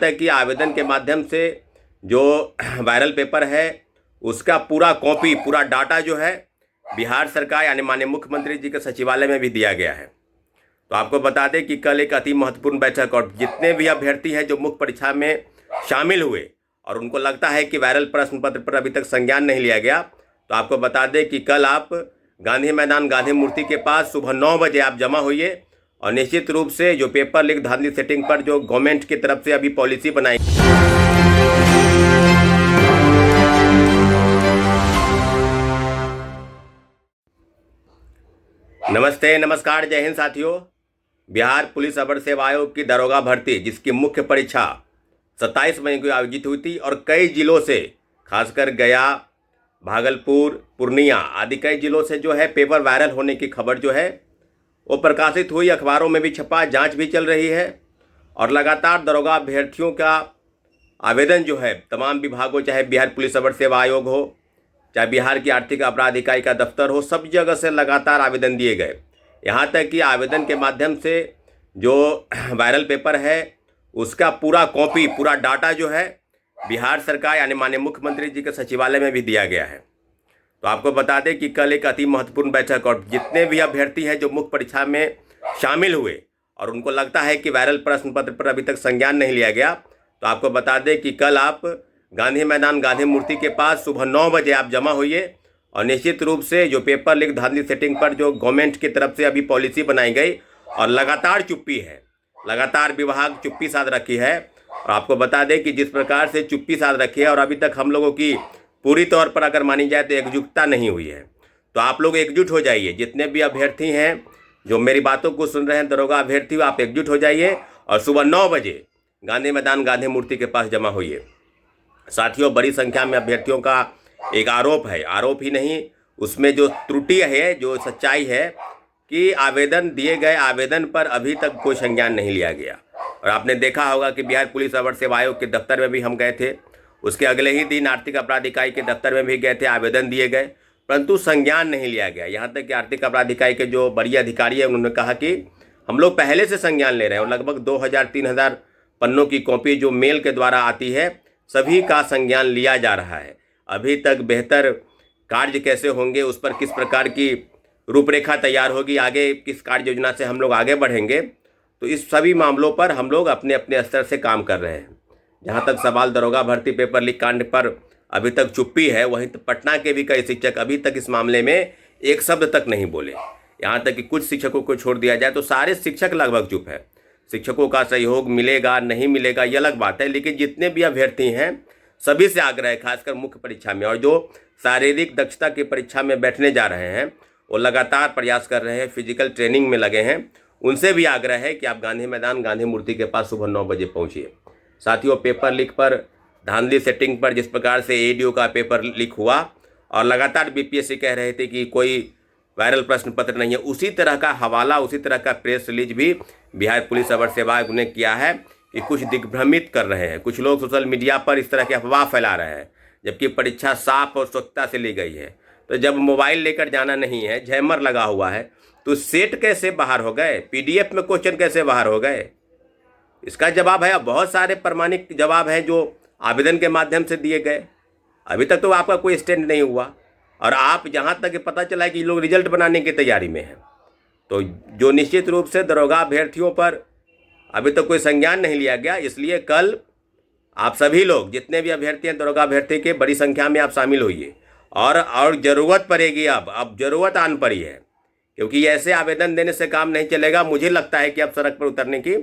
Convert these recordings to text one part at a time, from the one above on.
है कि आवेदन के माध्यम से जो वायरल पेपर है उसका पूरा कॉपी, पूरा डाटा जो है बिहार सरकार यानी माननीय मुख्यमंत्री जी के सचिवालय में भी दिया गया है। तो आपको बता दें कि कल एक अति महत्वपूर्ण बैठक और जितने भी अभ्यर्थी हैं जो मुख्य परीक्षा में शामिल हुए और उनको लगता है कि वायरल प्रश्न पत्र पर अभी तक संज्ञान नहीं लिया गया, तो आपको बता दें कि कल आप गांधी मैदान गांधी मूर्ति के पास सुबह 9 बजे आप जमा होइए और निश्चित रूप से जो पेपर लीक धांधली सेटिंग पर जो गवर्नमेंट की तरफ से अभी पॉलिसी बनाई। नमस्ते, नमस्कार, जय हिंद साथियों। बिहार पुलिस अवर सेवा आयोग की दरोगा भर्ती जिसकी मुख्य परीक्षा 27 मई को आयोजित हुई थी और कई जिलों से, खासकर गया, भागलपुर, पूर्णिया आदि कई जिलों से जो है पेपर वायरल होने की खबर जो है वो प्रकाशित हुई, अखबारों में भी छपा, जांच भी चल रही है और लगातार दरोगा अभ्यर्थियों का आवेदन जो है तमाम विभागों, चाहे बिहार पुलिस अवर सेवा आयोग हो, चाहे बिहार की आर्थिक अपराध इकाई का दफ्तर हो, सब जगह से लगातार आवेदन दिए गए। यहाँ तक कि आवेदन के माध्यम से जो वायरल पेपर है उसका पूरा कॉपी, पूरा डाटा जो है बिहार सरकार यानी माननीय मुख्यमंत्री जी के सचिवालय में भी दिया गया है। तो आपको बता दें कि कल एक अति महत्वपूर्ण बैठक और जितने भी अभ्यर्थी हैं जो मुख्य परीक्षा में शामिल हुए और उनको लगता है कि वायरल प्रश्न पत्र पर अभी तक संज्ञान नहीं लिया गया, तो आपको बता दें कि कल आप गांधी मैदान गांधी मूर्ति के पास सुबह 9 बजे आप जमा होइए और निश्चित रूप से जो पेपर लीक धांधली सेटिंग पर जो गवर्नमेंट की तरफ से अभी पॉलिसी बनाई गई और लगातार चुप्पी है, लगातार विभाग चुप्पी साध रखी है। और आपको बता दें कि जिस प्रकार से चुप्पी साध रखी है और अभी तक हम लोगों की पूरी तौर पर अगर मानी जाए तो एकजुटता नहीं हुई है। तो आप लोग एकजुट हो जाइए, जितने भी अभ्यर्थी हैं जो मेरी बातों को सुन रहे हैं, दरोगा अभ्यर्थी, आप एकजुट हो जाइए और सुबह 9 बजे गांधी मैदान गांधी मूर्ति के पास जमा होइए। साथियों, बड़ी संख्या में अभ्यर्थियों का एक आरोप है, आरोप ही नहीं, उसमें जो त्रुटि है, जो सच्चाई है कि आवेदन दिए गए आवेदन पर अभी तक कोई संज्ञान नहीं लिया गया। और आपने देखा होगा कि बिहार पुलिस अवर सेवा आयोग के दफ्तर में भी हम गए थे, उसके अगले ही दिन आर्थिक अपराध इकाई के दफ्तर में भी गए थे, आवेदन दिए गए, परंतु संज्ञान नहीं लिया गया। यहाँ तक कि आर्थिक अपराध इकाई के जो बड़ी अधिकारी है उन्होंने कहा कि हम लोग पहले से संज्ञान ले रहे हैं और लगभग 2000-3000 पन्नों की कॉपी जो मेल के द्वारा आती है सभी का संज्ञान लिया जा रहा है। अभी तक बेहतर कार्य कैसे होंगे, उस पर किस प्रकार की रूपरेखा तैयार होगी, आगे किस कार्य योजना से हम लोग आगे बढ़ेंगे, तो इस सभी मामलों पर हम लोग अपने अपने स्तर से काम कर रहे हैं। जहाँ तक सवाल दरोगा भर्ती पेपर लीक कांड पर अभी तक चुप्पी है, वहीं तो पटना के भी कई शिक्षक अभी तक इस मामले में एक शब्द तक नहीं बोले। यहाँ तक कि कुछ शिक्षकों को छोड़ दिया जाए तो सारे शिक्षक लगभग चुप है। शिक्षकों का सहयोग मिलेगा नहीं मिलेगा ये अलग बात है, लेकिन जितने भी अभ्यर्थी हैं सभी से आग्रह है, खासकर मुख्य परीक्षा में और जो शारीरिक दक्षता की परीक्षा में बैठने जा रहे हैं वो लगातार प्रयास कर रहे हैं, फिजिकल ट्रेनिंग में लगे हैं, उनसे भी आग्रह है कि आप गांधी मैदान गांधी मूर्ति के पास सुबह 9 बजे पहुंचिए। साथियों, पेपर लीक पर, धांधली सेटिंग पर जिस प्रकार से एडीओ का पेपर लीक हुआ और लगातार बीपीएससी कह रहे थे कि कोई वायरल प्रश्न पत्र नहीं है, उसी तरह का हवाला, उसी तरह का प्रेस रिलीज भी बिहार पुलिस अवर सेवा आयोग ने किया है कि कुछ दिग्भ्रमित कर रहे हैं। कुछ लोग सोशल मीडिया पर इस तरह की अफवाह फैला रहे हैं, जबकि परीक्षा साफ और स्वच्छता से ली गई है। तो जब मोबाइल लेकर जाना नहीं है, जैमर लगा हुआ है, तो सेट कैसे बाहर हो गए, पीडीएफ में क्वेश्चन कैसे बाहर हो गए? इसका जवाब है, बहुत सारे प्रमाणिक जवाब हैं जो आवेदन के माध्यम से दिए गए। अभी तक तो आपका कोई स्टैंड नहीं हुआ और आप जहाँ तक पता चला है कि लोग रिजल्ट बनाने की तैयारी में हैं। तो जो निश्चित रूप से दरोगा अभ्यर्थियों पर अभी तक कोई संज्ञान नहीं लिया गया, इसलिए कल आप सभी लोग, जितने भी अभ्यर्थी हैं दरोगा अभ्यर्थी के, बड़ी संख्या में आप शामिल होइए और ज़रूरत पड़ेगी, अब ज़रूरत आन पड़ी है, क्योंकि ऐसे आवेदन देने से काम नहीं चलेगा। मुझे लगता है कि अब सड़क पर उतरने की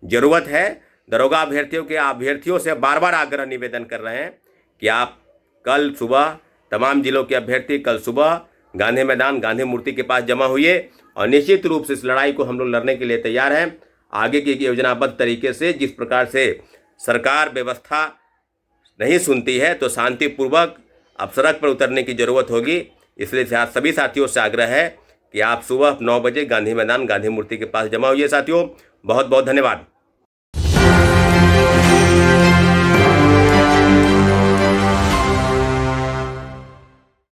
ज़रूरत है। दरोगा अभ्यर्थियों से बार बार आग्रह निवेदन कर रहे हैं कि आप कल सुबह, तमाम जिलों के अभ्यर्थी कल सुबह गांधी मैदान गांधी मूर्ति के पास जमा हुए और निश्चित रूप से इस लड़ाई को हम लोग लड़ने के लिए तैयार हैं। आगे की योजनाबद्ध तरीके से, जिस प्रकार से सरकार व्यवस्था नहीं सुनती है, तो शांतिपूर्वक अब सड़क पर उतरने की ज़रूरत होगी। इसलिए सभी साथियों से आग्रह है कि आप सुबह 9 बजे गांधी मैदान गांधी मूर्ति के पास जमा हुई। साथियों, बहुत बहुत धन्यवाद।